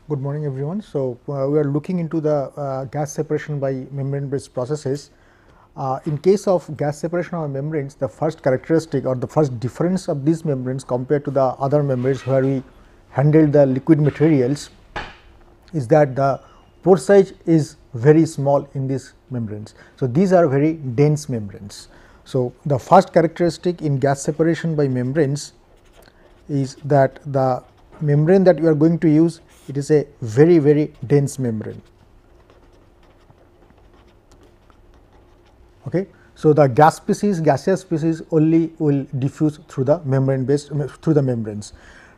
Good morning everyone. So, we are looking into the gas separation by membrane based processes. In case of gas separation of membranes, the first characteristic or the first difference of these membranes compared to the other membranes where we handle the liquid materials is that the pore size is very small in these membranes. So, these are very dense membranes. So, the first characteristic in gas separation by membranes is that the membrane that you are going to use, it is a very dense membrane. Okay. So, the gas species, gaseous species only will diffuse through the membrane based through the membranes.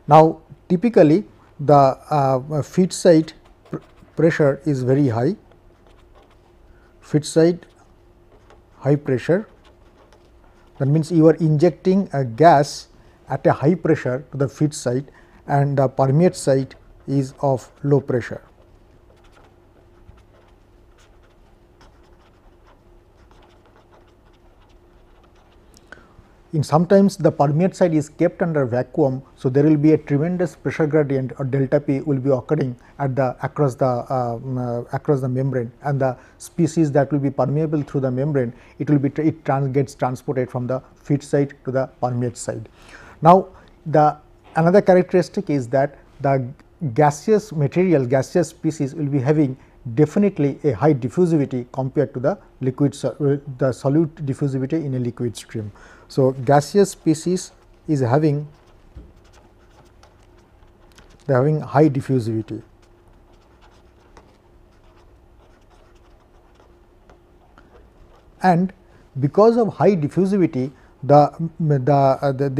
Now, typically the feed side pressure is very high, feed side high pressure, that means you are injecting a gas at a high pressure to the feed side and the permeate side is of low pressure. In sometimes the permeate side is kept under vacuum. So, there will be a tremendous pressure gradient or delta P will be occurring at the across the membrane, and the species that will be permeable through the membrane, it will be gets transported from the feed side to the permeate side. Now, the another characteristic is that the gaseous material, gaseous species will be having definitely a high diffusivity compared to the liquid the solute diffusivity in a liquid stream. So, gaseous species is having high diffusivity, and because of high diffusivity they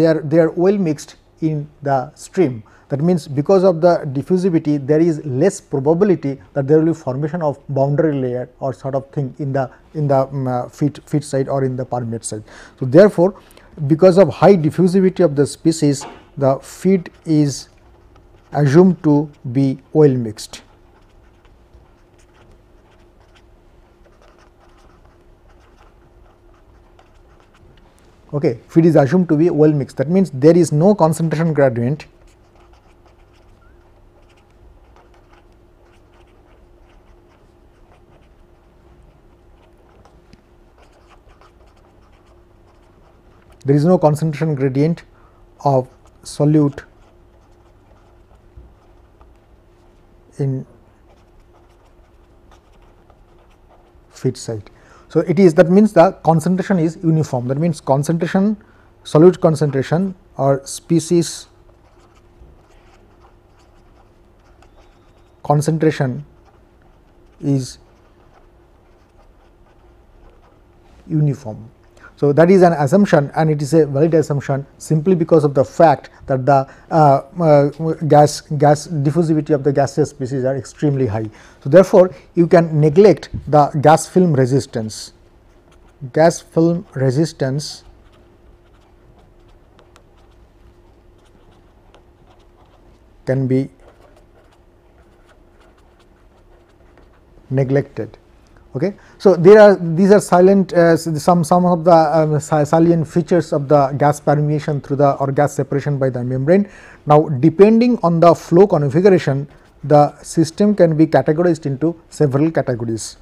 are well mixed in the stream. That means, because of the diffusivity there is less probability that there will be formation of boundary layer or sort of thing in the feed side or in the permeate side. So, therefore, because of high diffusivity of the species, the feed is assumed to be well mixed. Okay, feed is assumed to be well mixed. That means, there is no concentration gradient of solute in feed side. So, it is that means the concentration is uniform, that means concentration, solute concentration or species concentration is uniform. So, that is an assumption, and it is a valid assumption simply because of the fact that the gas diffusivity of the gaseous species are extremely high. So, therefore, you can neglect the gas film resistance. Gas film resistance can be neglected. Okay. So, these are silent some of the salient features of the gas permeation through the or gas separation by the membrane. Now, depending on the flow configuration, the system can be categorized into several categories.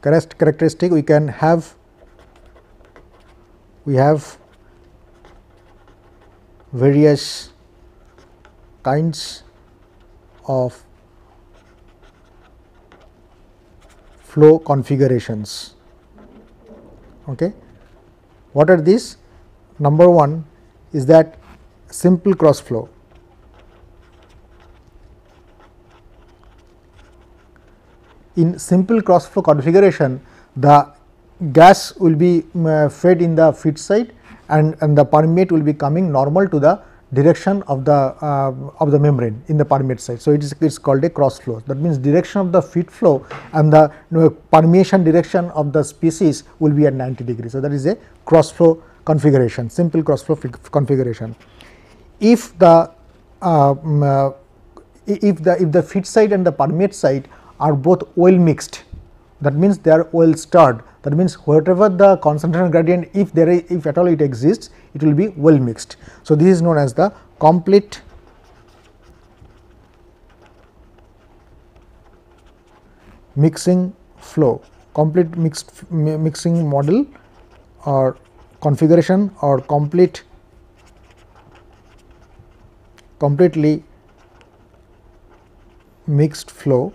Characteristic we have various kinds of flow configurations. Okay. What are these? Number one is that simple cross flow. In simple cross flow configuration, the gas will be fed in the feed side, and the permeate will be coming normal to the direction of the membrane in the permeate side. So, it is called a cross flow. That means, direction of the feed flow and the permeation direction of the species will be at 90 degrees. So, that is a cross flow configuration, simple cross flow configuration. If the feed side and the permeate side are both well mixed, that means they are well starred. That means whatever the concentration gradient, if there is, if at all it exists, it will be well mixed. So, this is known as the complete mixing flow, complete mixing model or configuration, or completely mixed flow.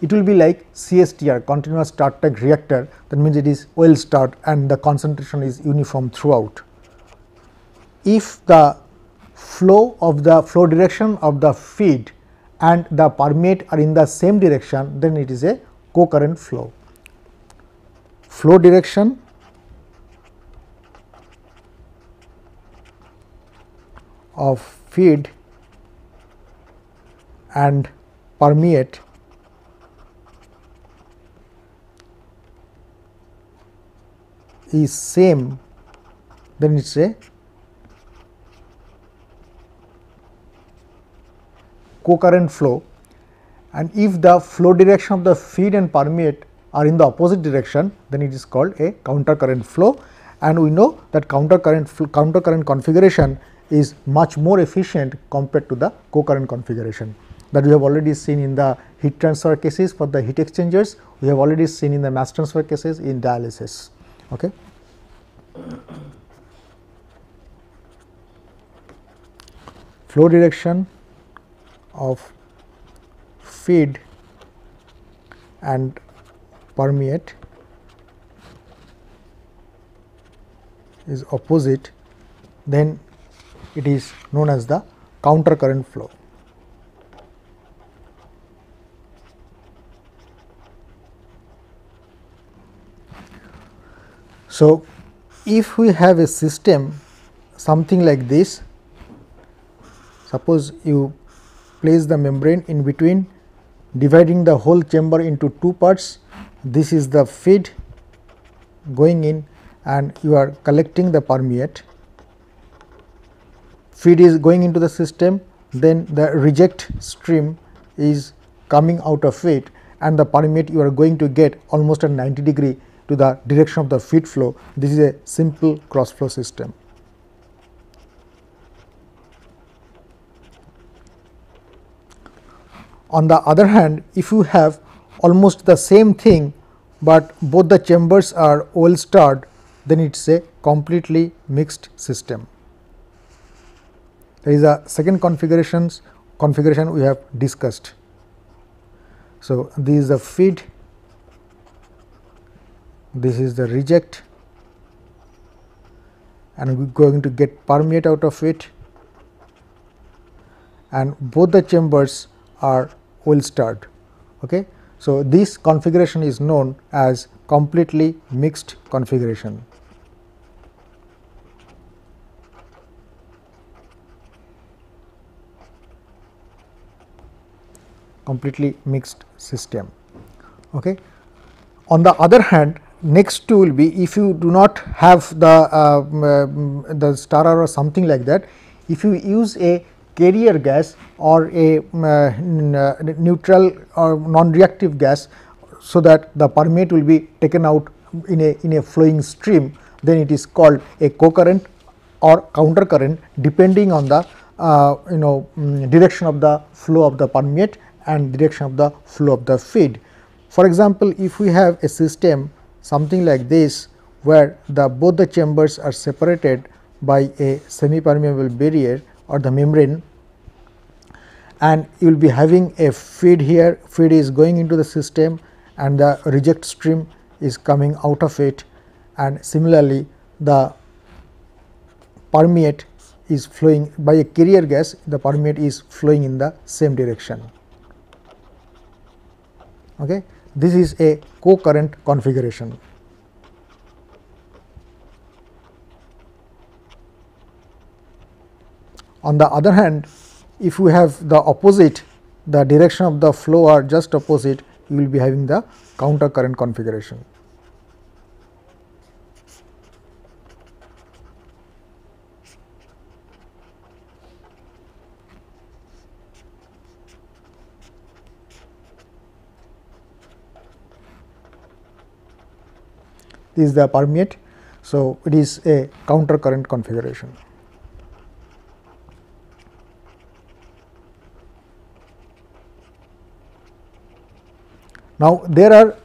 It will be like CSTR, continuous start type reactor, that means it is well starred and the concentration is uniform throughout. If the flow direction of the feed and the permeate are in the same direction, then it is a co-current flow. Flow direction of feed and permeate is same, then it is a co-current flow. And if the flow direction of the feed and permeate are in the opposite direction, then it is called a counter current flow. And we know that counter current configuration is much more efficient compared to the co-current configuration, that we have already seen in the heat transfer cases for the heat exchangers, we have already seen in the mass transfer cases in dialysis. Okay. Flow direction of feed and permeate is opposite, then it is known as the counter current flow. So, if we have a system something like this, suppose you place the membrane in between, dividing the whole chamber into two parts. This is the feed going in and you are collecting the permeate. Feed is going into the system, then the reject stream is coming out of it, and the permeate you are going to get almost at 90° to the direction of the feed flow. This is a simple cross flow system. On the other hand, if you have almost the same thing, but both the chambers are well starred, then it is a completely mixed system. There is a second configuration we have discussed. So, this is the feed, this is the reject, and we are going to get permeate out of it, and both the chambers are well starred. Okay. So, this configuration is known as completely mixed configuration. Completely mixed system. Okay. On the other hand, next two will be, if you do not have the stirrer or something like that, if you use a carrier gas or a neutral or non-reactive gas, so that the permeate will be taken out in a flowing stream, then it is called a co-current or counter current, depending on the direction of the flow of the permeate and direction of the flow of the feed. For example, if we have a system something like this, where both the chambers are separated by a semi permeable barrier or the membrane, and you will be having a feed here, feed is going into the system and the reject stream is coming out of it, and similarly the permeate is flowing by a carrier gas, the permeate is flowing in the same direction. Okay. This is a co-current configuration. On the other hand, if you have the opposite, the direction of the flow are just opposite, you will be having the counter current configuration. this is the permeate. So, it is a counter current configuration. Now, there are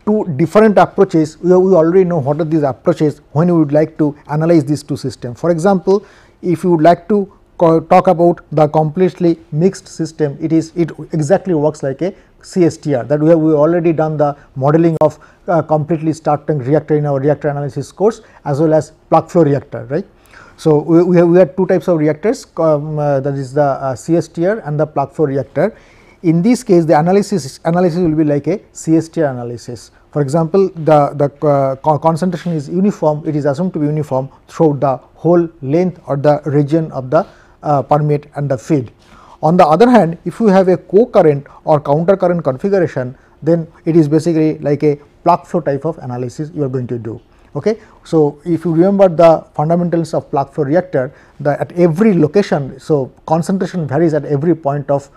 two different approaches. We already know what are these approaches when you would like to analyze these two systems. For example, if you would like to talk about the completely mixed system, it exactly works like a CSTR, that we have already done the modeling of completely starting reactor in our reactor analysis course, as well as plug flow reactor, right. So, we have two types of reactors, that is the CSTR and the plug flow reactor. In this case, the analysis will be like a CSTR analysis. For example, the concentration is uniform, it is assumed to be uniform throughout the whole length or the region of the permeate and the feed. On the other hand, if you have a co-current or counter current configuration, then it is basically like a plug flow type of analysis you are going to do. Okay. So, if you remember the fundamentals of plug flow reactor, at every location, so concentration varies at every point of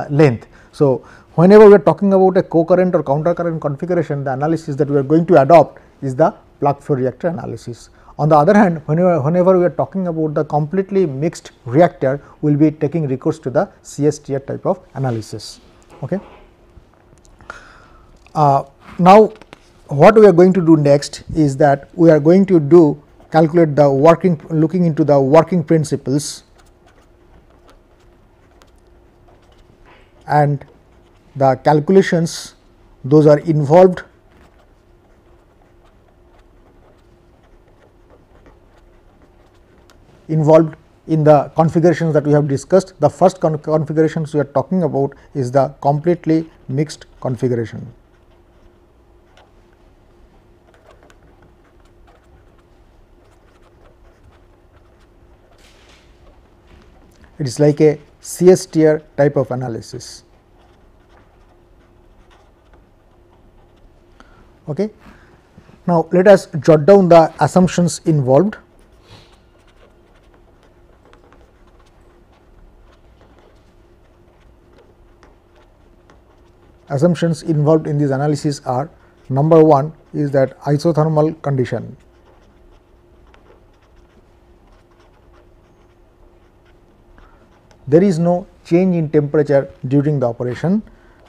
length. So, whenever we are talking about a co-current or counter current configuration, the analysis that we are going to adopt is the plug flow reactor analysis. On the other hand, whenever we are talking about the completely mixed reactor, we will be taking recourse to the CSTR type of analysis. Okay. Now, what we are going to do next is that we are going to calculate the looking into the working principles and the calculations those are involved in the configurations that we have discussed. The first configurations we are talking about is the completely mixed configuration. It is like a CSTR type of analysis. Okay. Now, let us jot down the assumptions involved. Assumptions involved in this analysis are: number 1 is that isothermal condition. There is no change in temperature during the operation.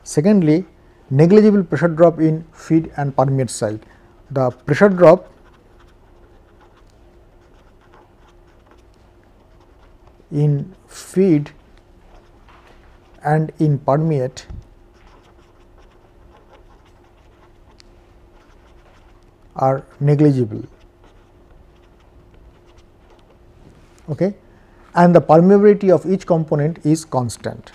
Secondly, negligible pressure drop in feed and permeate side. The pressure drop in feed and in permeate are negligible. Okay. And the permeability of each component is constant.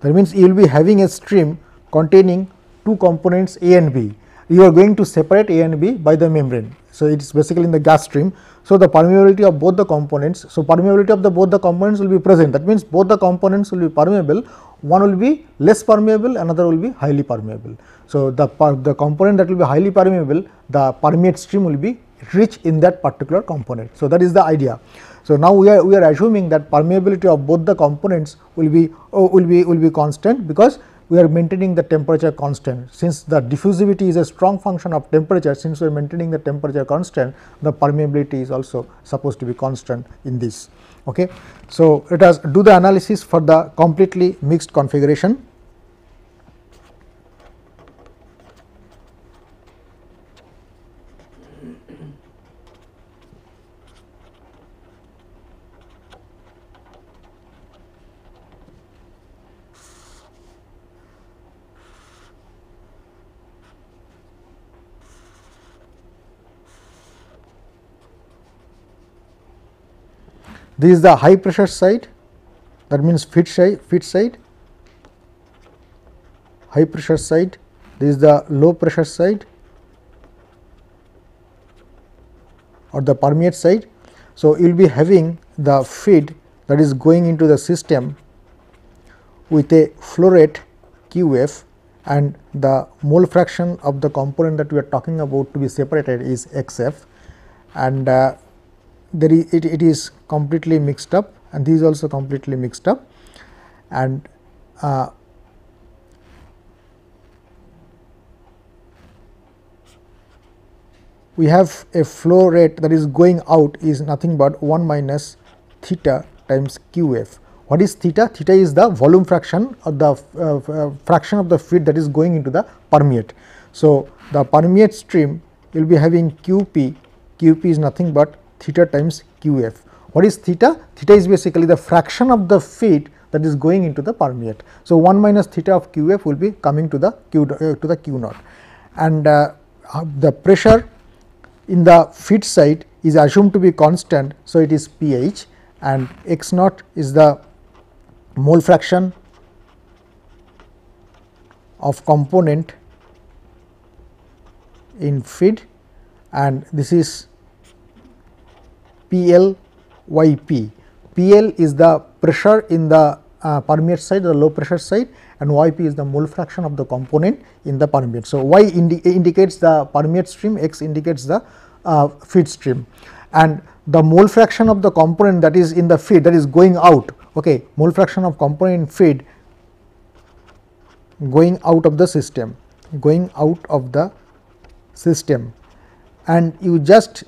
That means, you will be having a stream containing two components A and B. You are going to separate A and B by the membrane. So, it is basically in the gas stream. So, the permeability of both the components, so permeability of both the components will be present. That means, both the components will be permeable, one will be less permeable, another will be highly permeable. So, the component that will be highly permeable, the permeate stream will be rich in that particular component. So, that is the idea. So, now we are assuming that permeability of both the components will be constant, because we are maintaining the temperature constant. Since the diffusivity is a strong function of temperature, since we are maintaining the temperature constant, the permeability is also supposed to be constant in this. Okay. So, let us do the analysis for the completely mixed configuration. This is the high pressure side, that means feed side, high pressure side. This is the low pressure side or the permeate side. So, you will be having the feed that is going into the system with a flow rate QF, and the mole fraction of the component that we are talking about to be separated is XF, and it is completely mixed up, and this is also completely mixed up, and we have a flow rate that is going out is nothing but 1 minus theta times QF. What is theta? Theta is the volume fraction or the fraction of the feed that is going into the permeate. So, the permeate stream will be having QP, QP is nothing but theta times QF. What is theta? Theta is basically the fraction of the feed that is going into the permeate. So, 1 minus theta of QF will be coming to the Q naught, and the pressure in the feed side is assumed to be constant. So, it is pH, and x naught is the mole fraction of component in feed, and this is PL YP. PL is the pressure in the permeate side, the low pressure side, and YP is the mole fraction of the component in the permeate. So, Y indicates the permeate stream, X indicates the feed stream, and the mole fraction of the component that is in the feed, that is going out. Okay, mole fraction of component in feed going out of the system, and you just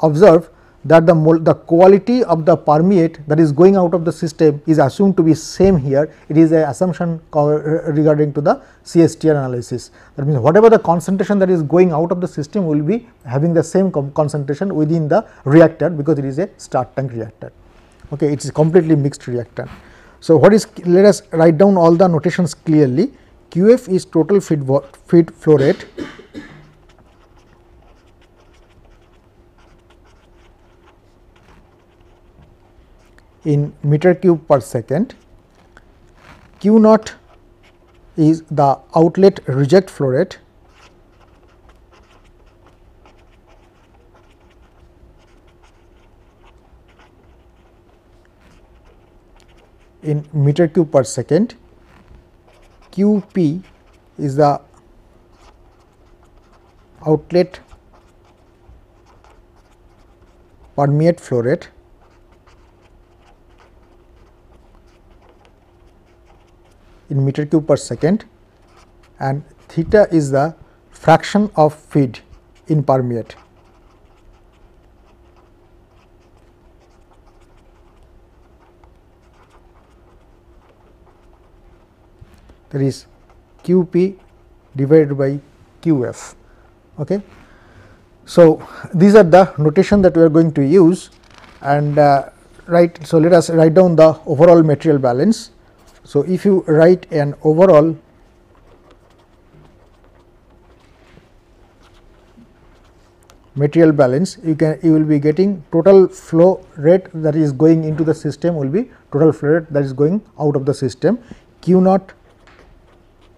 observe that the quality of the permeate that is going out of the system is assumed to be same here. It is an assumption regarding to the CSTR analysis. That means, whatever the concentration that is going out of the system will be having the same concentration within the reactor, because it is a start tank reactor. Okay, it is completely mixed reactor. So, what is, let us write down all the notations clearly. QF is total feed flow rate, in meter cube per second. Q naught is the outlet reject flow rate, in meter cube per second. QP is the outlet permeate flow rate, in meter cube per second, and theta is the fraction of feed in permeate. That is QP divided by QF. Okay. So, these are the notation that we are going to use, and right. So, let us write down the overall material balance. So, if you write an overall material balance, you will be getting total flow rate that is going into the system will be total flow rate that is going out of the system, Q naught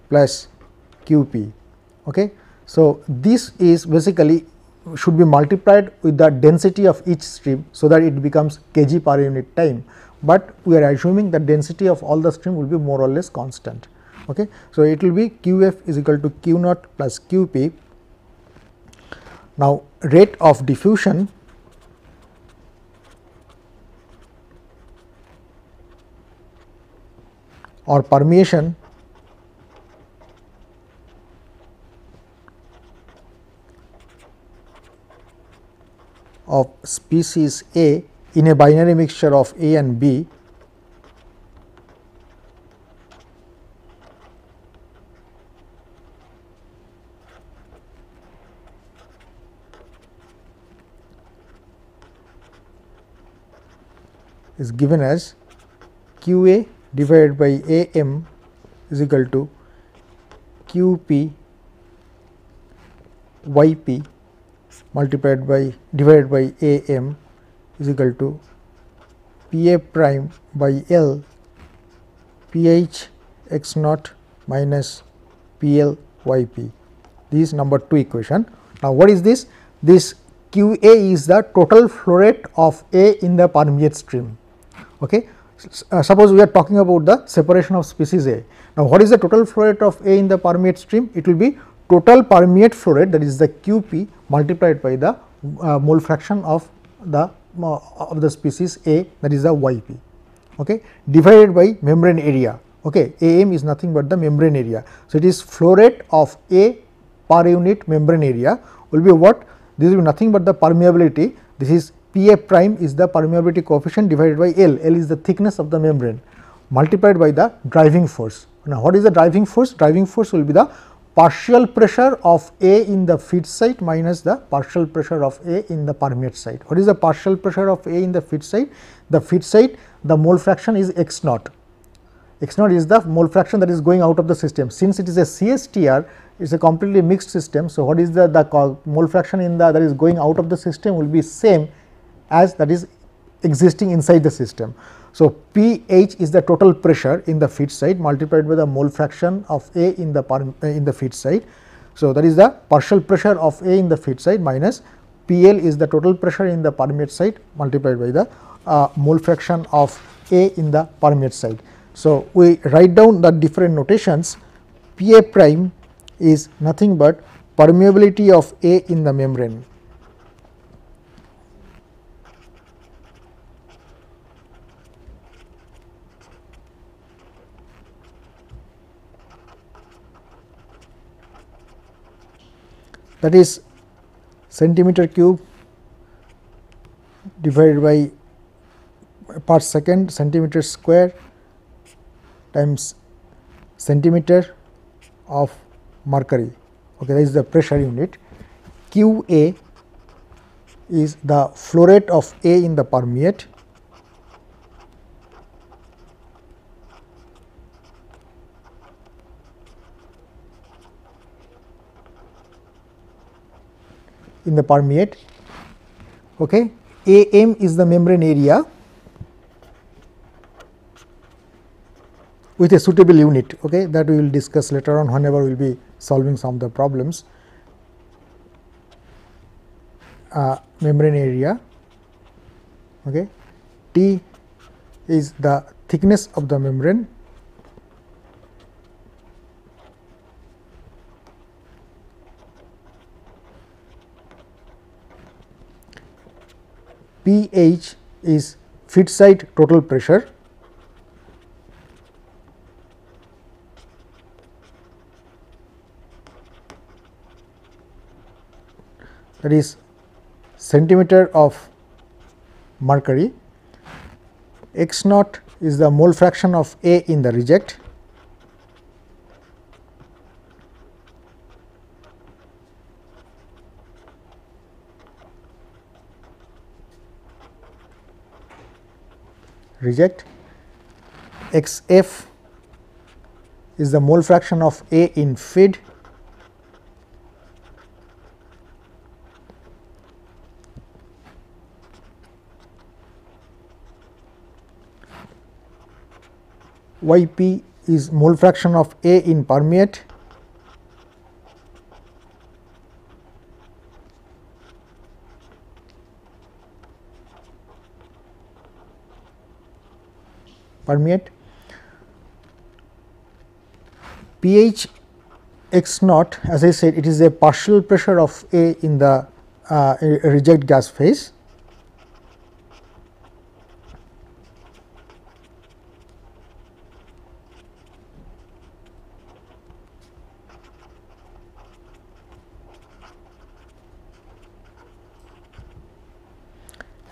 plus QP. Okay. So, this is basically should be multiplied with the density of each stream, so that it becomes kg per unit time, but we are assuming the density of all the stream will be more or less constant. Okay. So, it will be QF is equal to Q naught plus QP. Now, rate of diffusion or permeation of species A in a binary mixture of A and B is given as QA divided by AM is equal to QP YP multiplied by divided by AM is equal to PA prime by L PH x naught minus PL YP. This is number 2 equation. Now, what is this? This QA is the total flow rate of A in the permeate stream. Okay. Suppose we are talking about the separation of species A. Now, what is the total flow rate of A in the permeate stream? It will be total permeate flow rate, that is the QP multiplied by the mole fraction of the species A, that is the Yp, okay, divided by membrane area. Okay, Am is nothing but the membrane area. So, it is flow rate of A per unit membrane area will be what? This will be nothing but the permeability. This is Pa prime is the permeability coefficient divided by L. L is the thickness of the membrane multiplied by the driving force. Now, what is the driving force? Driving force will be the partial pressure of A in the feed site minus the partial pressure of A in the permeate site. What is the partial pressure of A in the feed site? The feed site, the mole fraction is x naught. X naught is the mole fraction that is going out of the system. Since it is a CSTR, it is a completely mixed system. So, what is the mole fraction in the that is going out of the system will be same as that is existing inside the system. So, pH is the total pressure in the feed site multiplied by the mole fraction of A in the feed site. So, that is the partial pressure of A in the feed site minus PL is the total pressure in the permeate site multiplied by the mole fraction of A in the permeate site. So, we write down the different notations. Pa prime is nothing but permeability of A in the membrane. That is centimeter cube divided by per second centimeter square times centimeter of mercury. Okay, that is the pressure unit. Qa is the flow rate of A in the permeate. In the permeate, okay. Am is the membrane area with a suitable unit, okay, that we will discuss later on whenever we will be solving some of the problems. Membrane area, okay. T is the thickness of the membrane. pH is feed site total pressure. That is centimeter of mercury. X naught is the mole fraction of A in the reject. Xf is the mole fraction of A in feed. Yp is mole fraction of A in permeate. pH x naught, as I said, it is a partial pressure of A in the reject gas phase.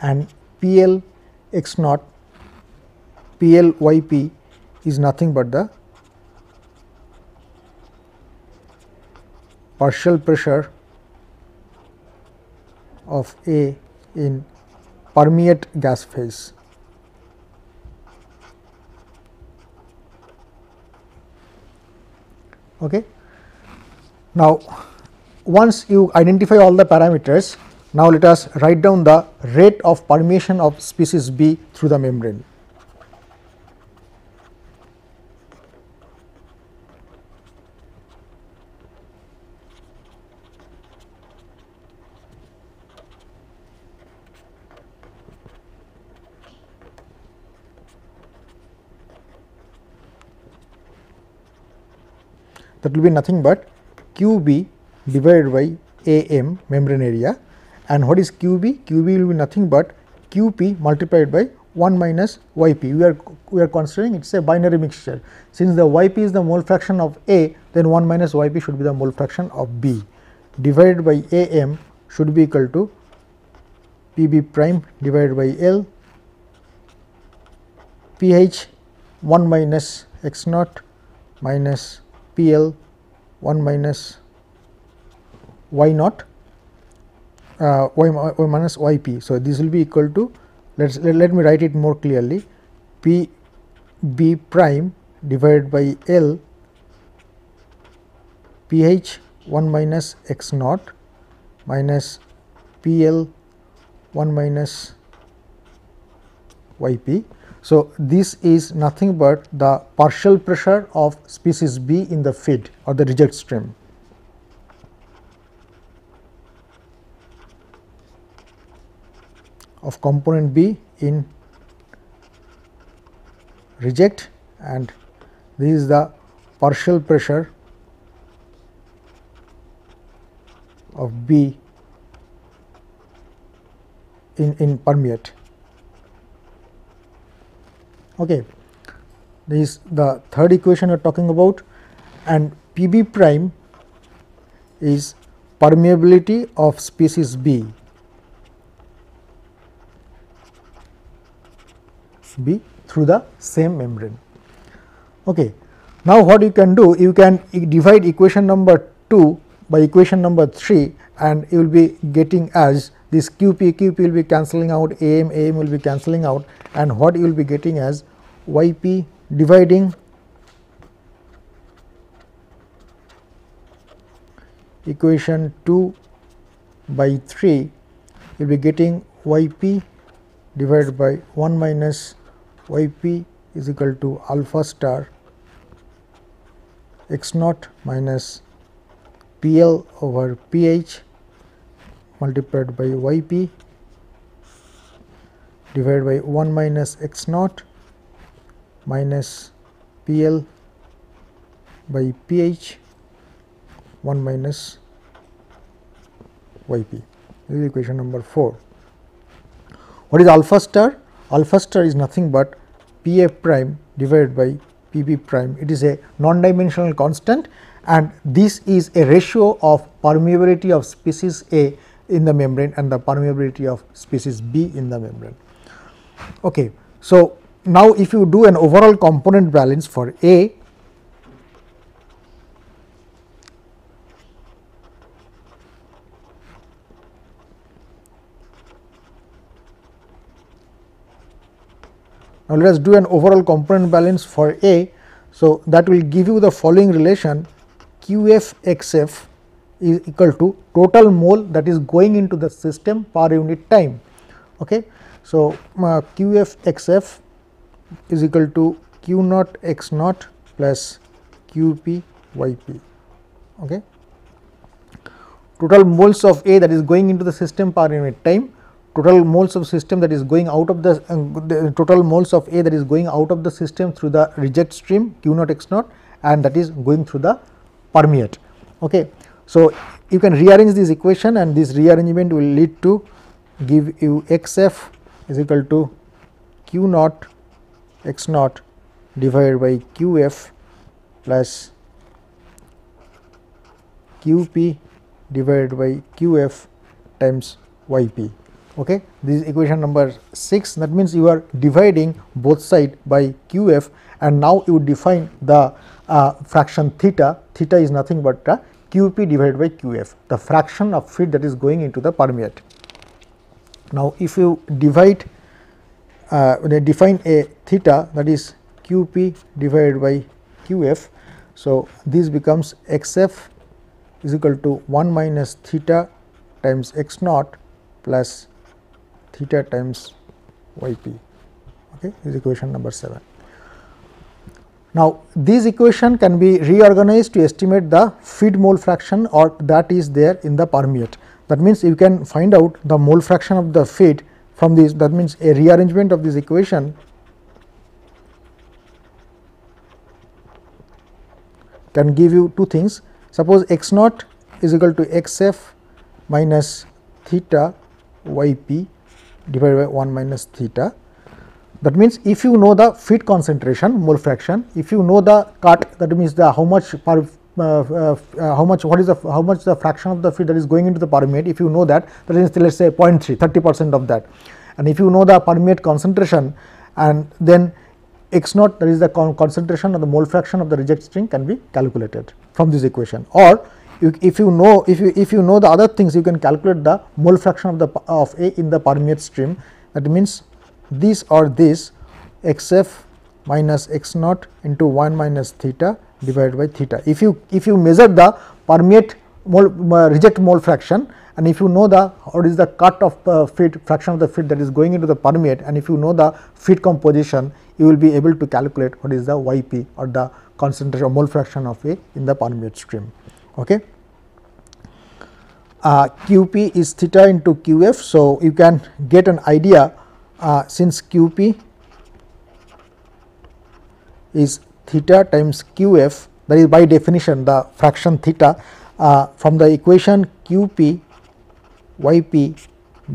And PL x naught, PL Yp is nothing but the partial pressure of A in permeate gas phase. Okay. Now, once you identify all the parameters, now let us write down the rate of permeation of species B through the membrane. That will be nothing but QB divided by AM, membrane area, and what is QB? QB will be nothing but QP multiplied by 1 minus YP. We are considering it is a binary mixture. Since the YP is the mole fraction of A, then 1 minus YP should be the mole fraction of B, divided by AM should be equal to PB prime divided by L, PH 1 minus X naught minus PL 1 minus Y naught y minus YP. So, this will be equal to, let me write it more clearly, PB prime divided by L PH 1 minus X naught minus PL 1 minus YP. So, this is nothing but the partial pressure of species B in the feed or the reject stream. Of component B in reject, and this is the partial pressure of B in permeate. Okay. This is the third equation we are talking about, and PB prime is permeability of species B through the same membrane. Okay. Now, what you can do, you can divide equation number 2 by equation number 3, and you will be getting as this QP will be cancelling out, AM will be cancelling out, and what you will be getting as YP dividing equation 2 by 3, you will be getting YP divided by 1 minus YP is equal to alpha star X naught minus PL over PH multiplied by YP divided by 1 minus X naught minus PL by PH 1 minus YP. This is equation number 4. What is alpha star? Alpha star is nothing but PA prime divided by PB prime. It is a non-dimensional constant, and this is a ratio of permeability of species A in the membrane and the permeability of species B in the membrane. Okay. So, now if you do an overall component balance for A, now let us do an overall component balance for A. So, that will give you the following relation: QF XF is equal to total mole that is going into the system per unit time. Okay. So, QF XF is equal to Q naught X naught plus QP YP. Okay. Total moles of A that is going into the system per unit time, total moles of system that is going out of the total moles of A that is going out of the system through the reject stream Q naught X naught, and that is going through the permeate. Okay. So, you can rearrange this equation, and this rearrangement will lead to give you XF is equal to Q naught X naught divided by QF plus QP divided by QF times YP. Okay. This is equation number 6. That means, you are dividing both sides by QF, and now you define the fraction theta. Theta is nothing but QP divided by QF, the fraction of feed that is going into the permeate. Now, if you divide define a theta, that is QP divided by QF. So, this becomes XF is equal to 1 minus theta times X naught plus theta times YP. Okay. This is equation number 7. Now, this equation can be reorganized to estimate the feed mole fraction, or that is there in the permeate. That means, you can find out the mole fraction of the feed from this. That means, a rearrangement of this equation can give you two things. Suppose X naught is equal to XF minus theta yp divided by 1 minus theta. That means, if you know the feed concentration mole fraction, if you know the cut, that means the how much per how much the fraction of the feed that is going into the permeate, if you know that is let us say 0.3, 30% of that, and if you know the permeate concentration, and then x naught, that is the concentration of the mole fraction of the reject string, can be calculated from this equation. Or if you know the other things, you can calculate the mole fraction of A in the permeate stream. That means this or this xf minus x naught into 1 minus theta divided by theta. If you measure the permeate reject mole fraction, and if you know the what is the cut of feed fraction of the feed that is going into the permeate, and if you know the feed composition, you will be able to calculate what is the yp, or the concentration or mole fraction of A in the permeate stream. Okay. Qp is theta into Qf. So, you can get an idea, since Qp is theta times Qf, that is by definition the fraction theta, from the equation Qp yp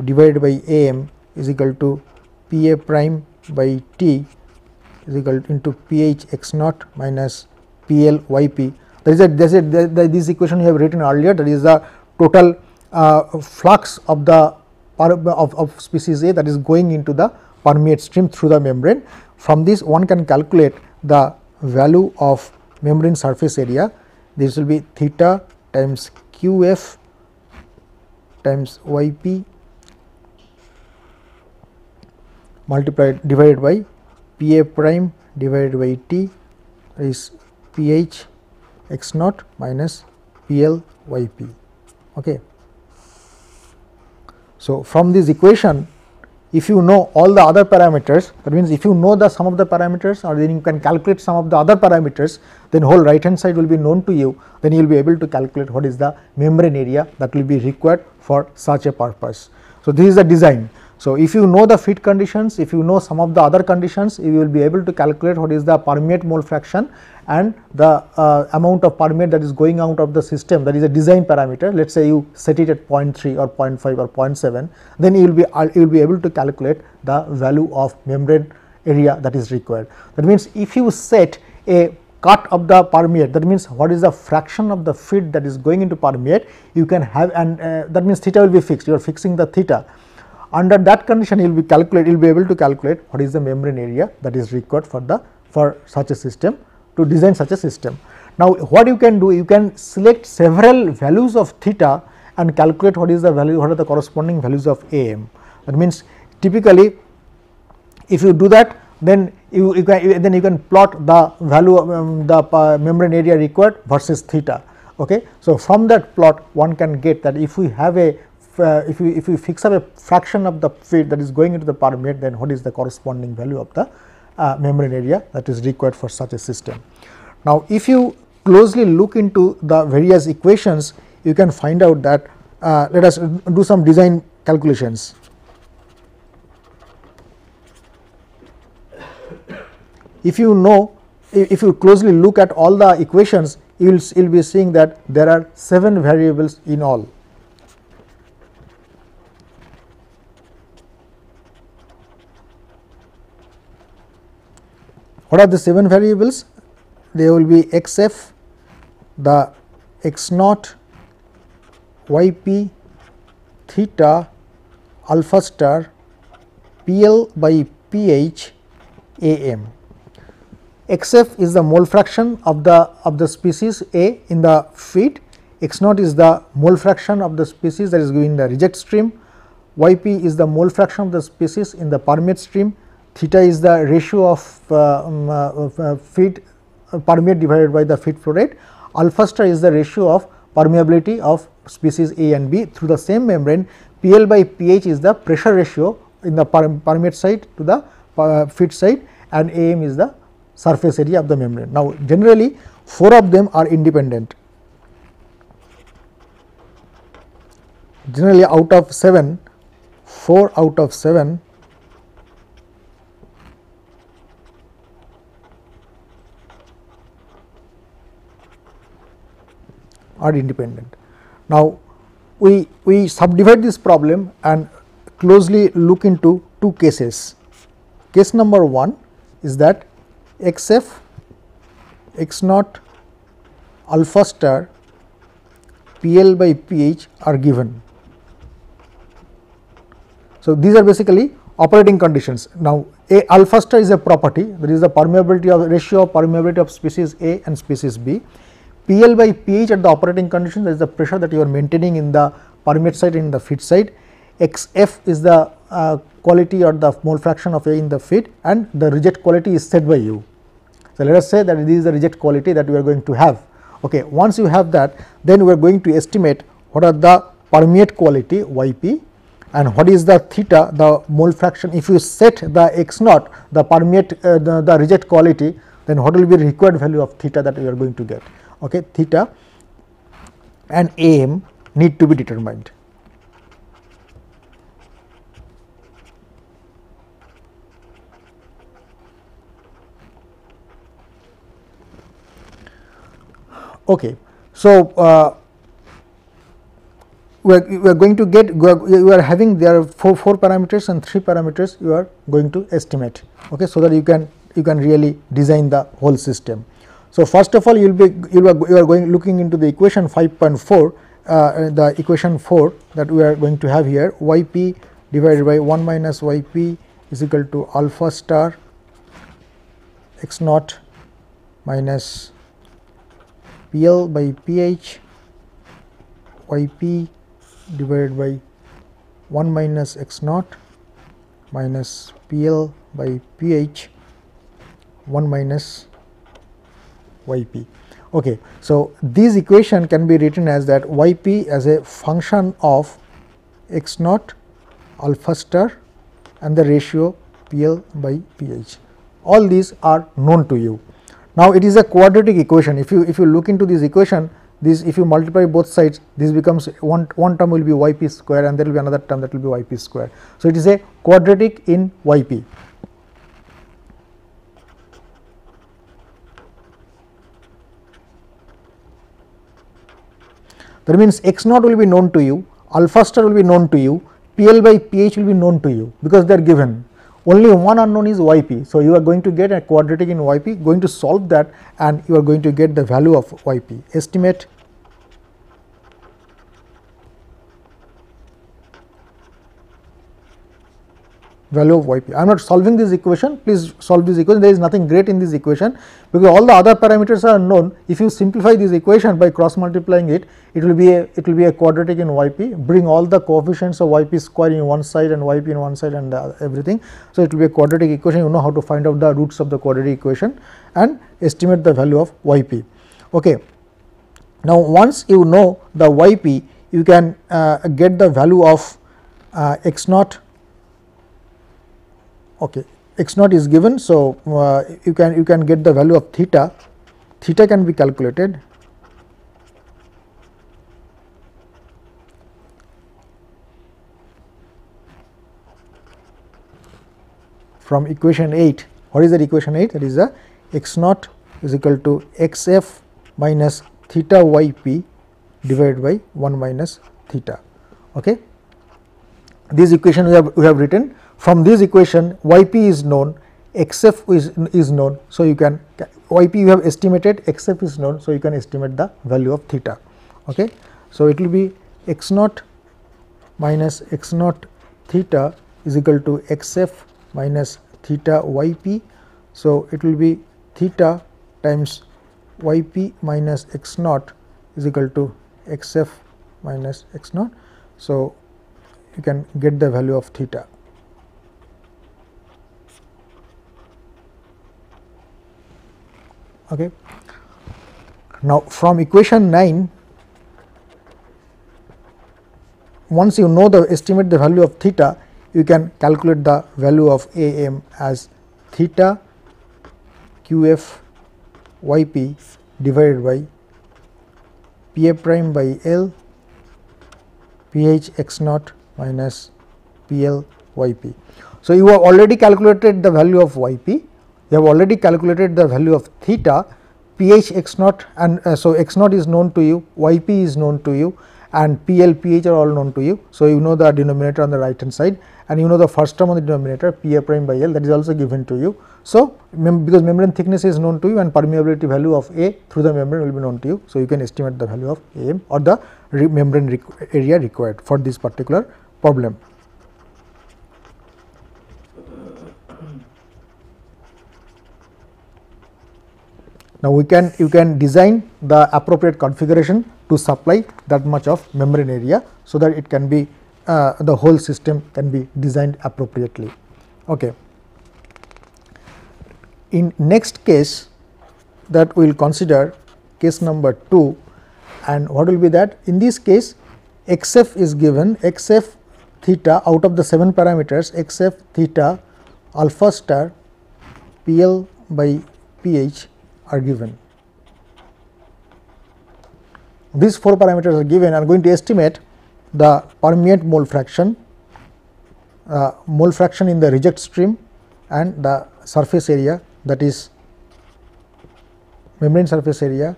divided by Am is equal to Pa prime by T is equal into Ph x naught minus Pl yp. This equation you have written earlier, that is the total flux of the of species A that is going into the permeate stream through the membrane. From this one can calculate the value of membrane surface area. This will be theta times Qf times yp multiplied divided by Pa prime divided by T is Ph x naught minus Pl yp. Okay. So, from this equation, if you know all the other parameters, that means if you know the sum of the parameters, or then you can calculate some of the other parameters, then whole right hand side will be known to you, then you will be able to calculate what is the membrane area that will be required for such a purpose. So, this is the design. So, if you know the feed conditions, if you know some of the other conditions, you will be able to calculate what is the permeate mole fraction and the amount of permeate that is going out of the system, that is a design parameter. Let us say you set it at 0.3 or 0.5 or 0.7, then you will be able to calculate the value of membrane area that is required. That means, if you set a cut of the permeate, that means what is the fraction of the feed that is going into permeate, you can have, and that means theta will be fixed, you are fixing the theta. Under that condition, you will be able to calculate what is the membrane area that is required for such a system, to design such a system. Now, what you can do, you can select several values of theta and calculate what is the value, what are the corresponding values of Am. That means, typically if you do that, then you can plot the value of the membrane area required versus theta. Okay. So, from that plot one can get that if we have a if we fix up a fraction of the feed that is going into the permeate, then what is the corresponding value of the membrane area that is required for such a system. Now, if you closely look into the various equations, you can find out that let us do some design calculations. If you know, if you closely look at all the equations, you will be seeing that there are 7 variables in all. What are the 7 variables? They will be xf, the x naught, yp, theta, alpha star, Pl by Ph, Am. Xf is the mole fraction of the species A in the feed, x naught is the mole fraction of the species that is going the reject stream, yp is the mole fraction of the species in the permeate stream, theta is the ratio of feed permeate divided by the feed flow rate, alpha star is the ratio of permeability of species A and B through the same membrane, Pl by Ph is the pressure ratio in the permeate side to the feed side, and Am is the surface area of the membrane. Now, generally 4 of them are independent. Generally out of 7, 4 out of 7 are independent. Now, we subdivide this problem and closely look into two cases. Case number 1 is that xf x naught alpha star PL by PH are given. So, these are basically operating conditions. Now, A alpha star is a property, that is the permeability of ratio of permeability of species A and species B. PL by PH at the operating condition, that is the pressure that you are maintaining in the permeate side and in the feed side. XF is the quality or the mole fraction of A in the feed, and the reject quality is set by you. So, let us say that this is the reject quality that we are going to have. Okay. Once you have that, then we are going to estimate what are the permeate quality Yp and what is the theta, the mole fraction. If you set the x naught, the permeate the reject quality, then what will be the required value of theta that we are going to get. Okay. Theta and Am need to be determined. Okay. So, we are going to get, you are having there are four parameters and 3 parameters you are going to estimate. Okay. So, that you can really design the whole system. So, first of all you are going looking into the equation 5.4, the equation 4 that we are going to have here, Yp divided by 1 minus Yp is equal to alpha star x naught minus PL by PH Yp divided by 1 minus x naught minus PL by PH 1 minus Yp. Okay. So, this equation can be written as that Yp as a function of x naught alpha star and the ratio PL by PH. All these are known to you. Now, it is a quadratic equation. If you look into this equation, this if you multiply both sides, this becomes one term will be Yp square and there will be another term that will be Yp square. So, it is a quadratic in Yp. That means x naught will be known to you, alpha star will be known to you, PL by PH will be known to you because they are given. Only one unknown is Yp. So, you are going to get a quadratic in Yp, going to solve that and you are going to get the value of Yp. Estimate value of Yp. I am not solving this equation, please solve this equation. There is nothing great in this equation because all the other parameters are known. If you simplify this equation by cross multiplying it, it will be a quadratic in Yp. Bring all the coefficients of Yp square in one side and Yp in one side and everything. So, it will be a quadratic equation. You know how to find out the roots of the quadratic equation and estimate the value of Yp. Okay. Now, once you know the Yp, you can get the value of x naught. Okay, x naught is given. So, you can get the value of theta. Theta can be calculated from equation 8. What is that equation 8? That is the x naught is equal to xf minus theta Yp divided by 1 minus theta. Okay. This equation we have written. From this equation Yp is known, Xf is known. So, you can Yp you have estimated, Xf is known. So, you can estimate the value of theta. Okay. So, it will be x naught minus x naught theta is equal to Xf minus theta Yp. So, it will be theta times Yp minus x naught is equal to Xf minus x naught. So, you can get the value of theta. Okay. Now, from equation 9, once you know the estimate the value of theta, you can calculate the value of Am as theta Qf Yp divided by Pa prime by L Ph x naught minus PL Yp. So, you have already calculated the value of Yp. You have already calculated the value of theta, pH x naught, and so x naught is known to you, Yp is known to you, and PL, PH are all known to you. So, you know the denominator on the right hand side, and you know the first term on the denominator PA prime by L, that is also given to you. So, because membrane thickness is known to you and permeability value of A through the membrane will be known to you. So, you can estimate the value of AM or the membrane area required for this particular problem. Now, you can design the appropriate configuration to supply that much of membrane area, so that it can be the whole system can be designed appropriately. Okay. In next case that we will consider case number 2, and what will be that? In this case xf is given, xf theta out of the 7 parameters, xf theta alpha star PL by PH are given. These 4 parameters are given. I am going to estimate the permeate mole fraction in the reject stream and the surface area, that is membrane surface area,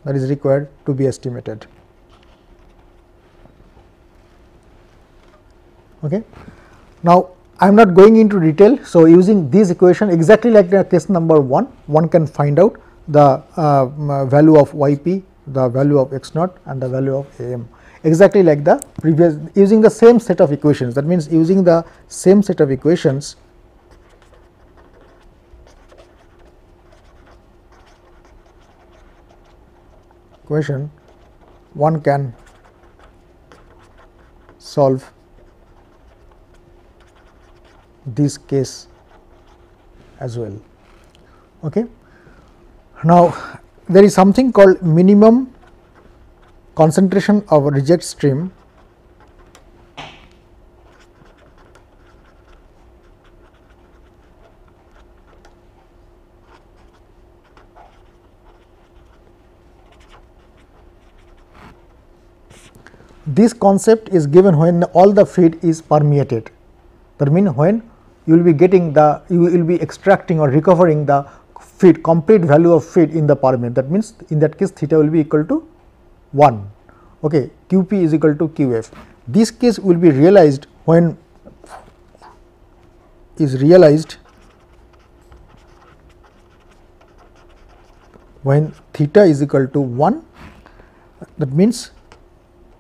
that is required to be estimated. Okay. Now, I am not going into detail. So, using this equation exactly like the case number 1, one can find out the value of Yp, the value of x naught and the value of Am exactly like the previous, using the same set of equations. That means, using the same set of equations, one can solve this case as well. Okay. Now, there is something called minimum concentration of a reject stream . This concept is given when all the feed is permeated. That means, when you will be getting the, you will be extracting or recovering the feed, complete value of feed in the permeate. That means, in that case theta will be equal to 1, okay. QP is equal to QF. This case will be realized when theta is equal to 1. That means,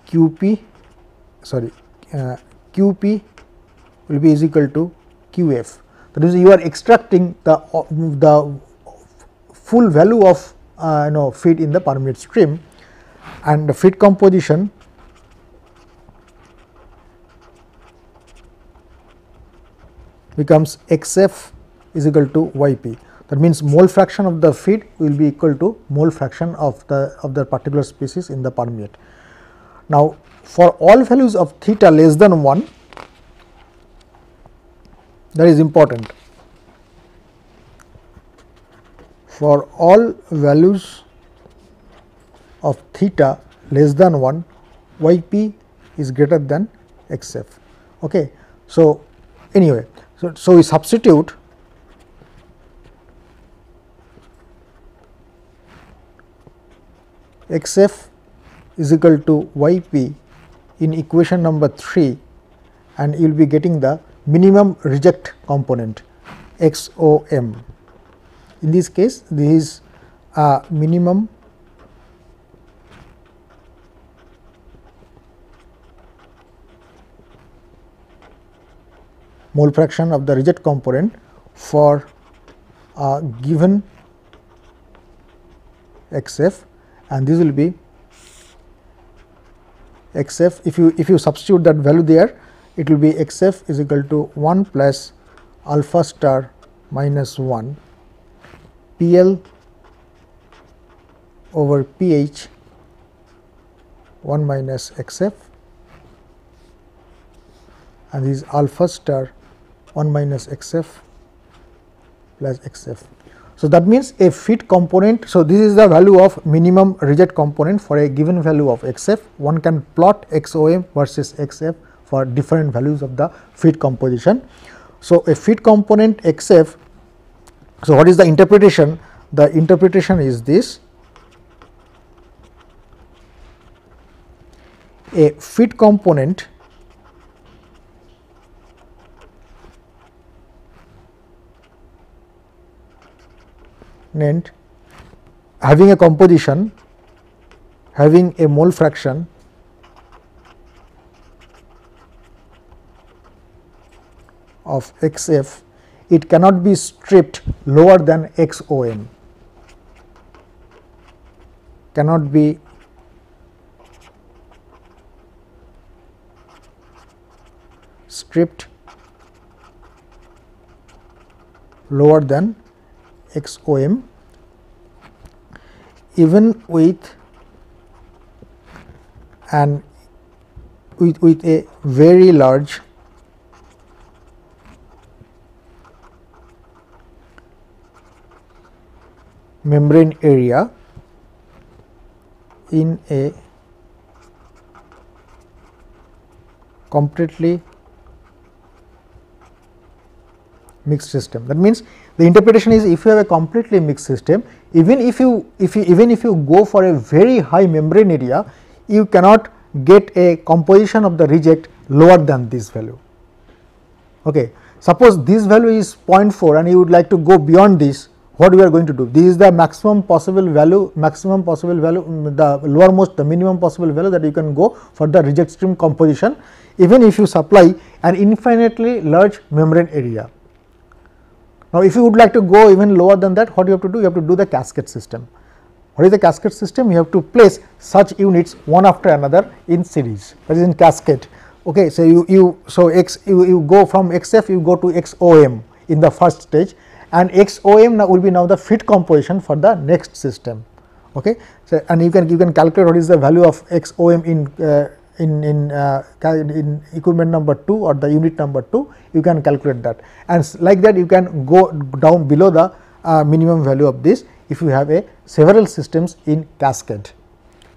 QP will be is equal to QF. That is, you are extracting the full value of feed in the permeate stream, and the feed composition becomes XF is equal to Yp. That means, mole fraction of the feed will be equal to mole fraction of the particular species in the permeate. Now, for all values of theta less than 1, that is important. For all values of theta less than 1, Yp is greater than Xf. Okay. So, anyway, so we substitute Xf is equal to Yp in equation number 3, and you will be getting the minimum reject component XOM. In this case, this is minimum mole fraction of the reject component for a given Xf, and this will be Xf. If you substitute that value there, it will be Xf is equal to 1 plus alpha star minus 1 PL over PH 1 minus Xf, and this is alpha star 1 minus Xf plus Xf. So, that means a feed component. So, this is the value of minimum reject component for a given value of Xf. One can plot XOM versus Xf for different values of the feed composition. So, a feed component Xf. So, what is the interpretation? The interpretation is this: a feed component having a composition having a mole fraction of XF, it cannot be stripped lower than XOM, cannot be stripped lower than XOM even with a very large membrane area in a completely mixed system. That means, the interpretation is, if you have a completely mixed system, even if you go for a very high membrane area, you cannot get a composition of the reject lower than this value. Okay. Suppose this value is 0.4 and you would like to go beyond this, what we are going to do? This is the maximum possible value, the lowermost, the minimum possible value that you can go for the reject stream composition, even if you supply an infinitely large membrane area. Now, if you would like to go even lower than that, what you have to do? You have to do the cascade system. What is the cascade system? You have to place such units one after another in series, that is in cascade. Okay, so you go from XF, you go to XOM in the first stage, and XOM now will be the feed composition for the next system. Okay, so and you can calculate what is the value of XOM in equipment number 2 or the unit number 2. You can calculate that, and like that you can go down below the minimum value of this if you have several systems in cascade.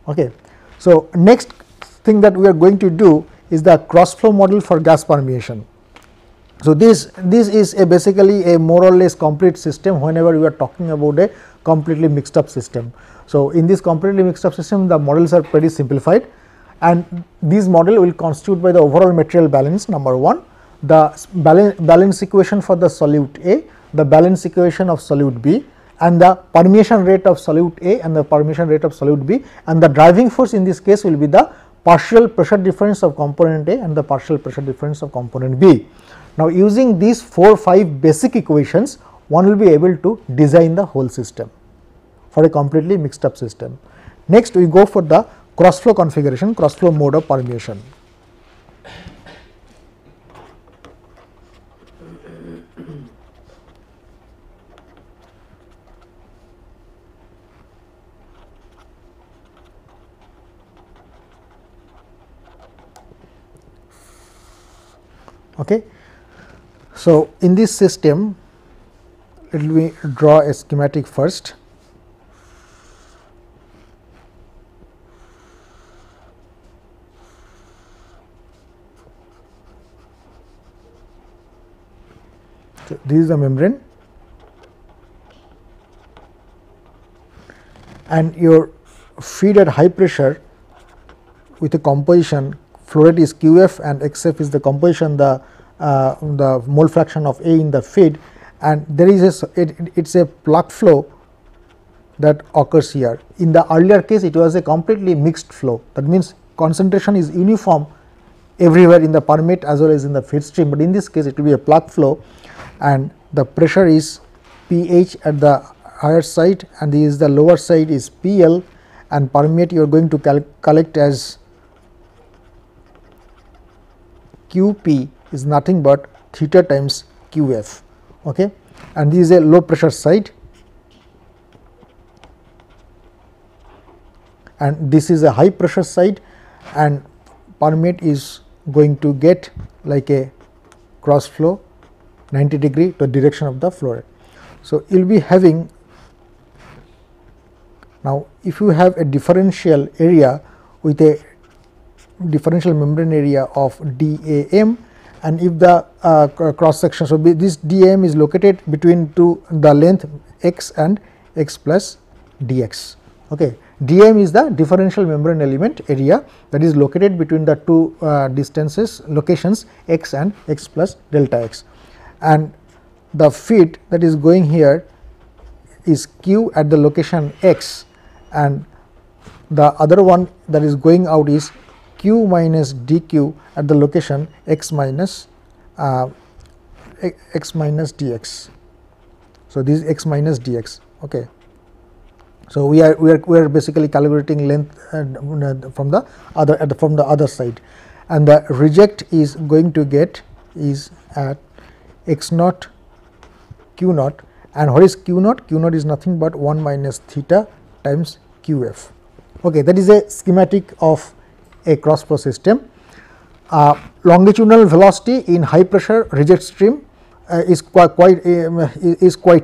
Okay. So, next thing that we are going to do is the cross flow model for gas permeation. So, this is basically a more or less complete system whenever we are talking about a completely mixed up system. So, in this completely mixed up system, the models are pretty simplified, and this model will constitute by the overall material balance number 1, the balance equation for the solute A, the balance equation of solute B, and the permeation rate of solute A and the permeation rate of solute B, and the driving force in this case will be the partial pressure difference of component A and the partial pressure difference of component B. Now, using these 4-5 basic equations, one will be able to design the whole system for a completely mixed up system. Next, we go for the cross flow configuration, cross flow mode of permeation. Okay. So, in this system, let me draw a schematic first. So, this is the membrane, and your feed at high pressure with a composition, flow rate is QF and XF is the composition, the mole fraction of A in the feed, and there is it is a plug flow that occurs here. In the earlier case, it was a completely mixed flow, that means concentration is uniform everywhere in the permeate as well as in the feed stream, but in this case it will be a plug flow, and the pressure is pH at the higher side and this is the lower side is PL, and permeate you are going to collect as QP is nothing but theta times QF. Okay. And this is a low pressure side and this is a high pressure side, and permeate is going to get like a cross flow 90 degree to the direction of the flow rate. So, you will be having now, if you have a differential area with a differential membrane area of DAM, and if the cross section, so this DAM is located between the length x and x plus dx. Okay. dm is the differential membrane element area that is located between the two locations x and x plus delta x, and the feed that is going here is q at the location x, and the other one that is going out is q minus dq at the location x minus dx. So, this is x minus dx. Okay. So, we are basically calculating length from the other side, and the reject is going to get is at x naught q naught, and what is q naught? Q naught is nothing but 1 minus theta times qf. Okay, that is a schematic of a cross flow system. Longitudinal velocity in high pressure reject stream is quite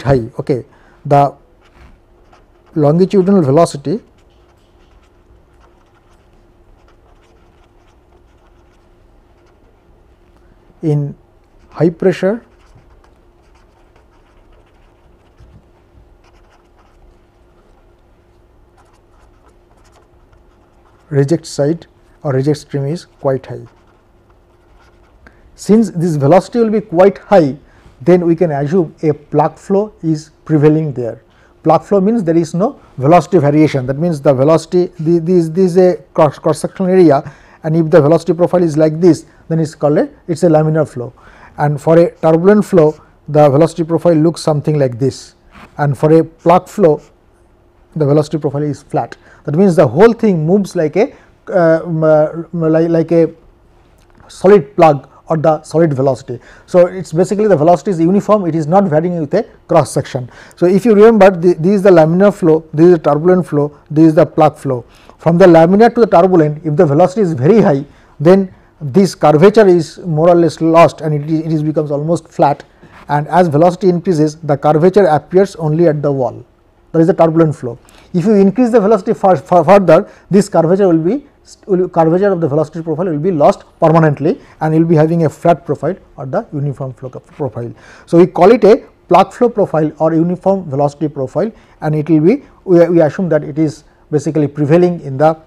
high. Okay, the longitudinal velocity in high pressure reject side or reject stream is quite high. Since this velocity will be quite high, then we can assume a plug flow is prevailing there. Plug flow means there is no velocity variation, that means the velocity, this is a cross sectional area, and if the velocity profile is like this, then it is called a laminar flow, and for a turbulent flow the velocity profile looks something like this, and for a plug flow the velocity profile is flat. That means the whole thing moves like a solid plug or the solid velocity. So, it is basically the velocity is uniform, it is not varying with a cross section. So, if you remember, this is the laminar flow, this is the turbulent flow, this is the plug flow. From the laminar to the turbulent, if the velocity is very high, then this curvature is more or less lost, and it becomes almost flat, and as velocity increases the curvature appears only at the wall. That is the turbulent flow. If you increase the velocity further, this curvature of the velocity profile will be lost permanently, and you will be having a flat profile or the uniform flow profile. So, we call it a plug flow profile or uniform velocity profile, and it will be, we assume that it is basically prevailing in the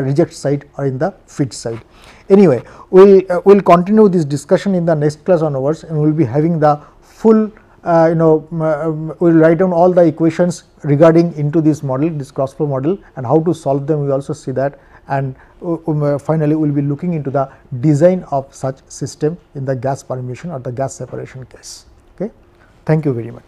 reject side or in the feed side. Anyway, we will continue this discussion in the next class onwards, and we will be having the full we will write down all the equations regarding into this model, this cross flow model, and how to solve them. We also see that, and finally we will be looking into the design of such system in the gas permeation or the gas separation case. Okay. Thank you very much.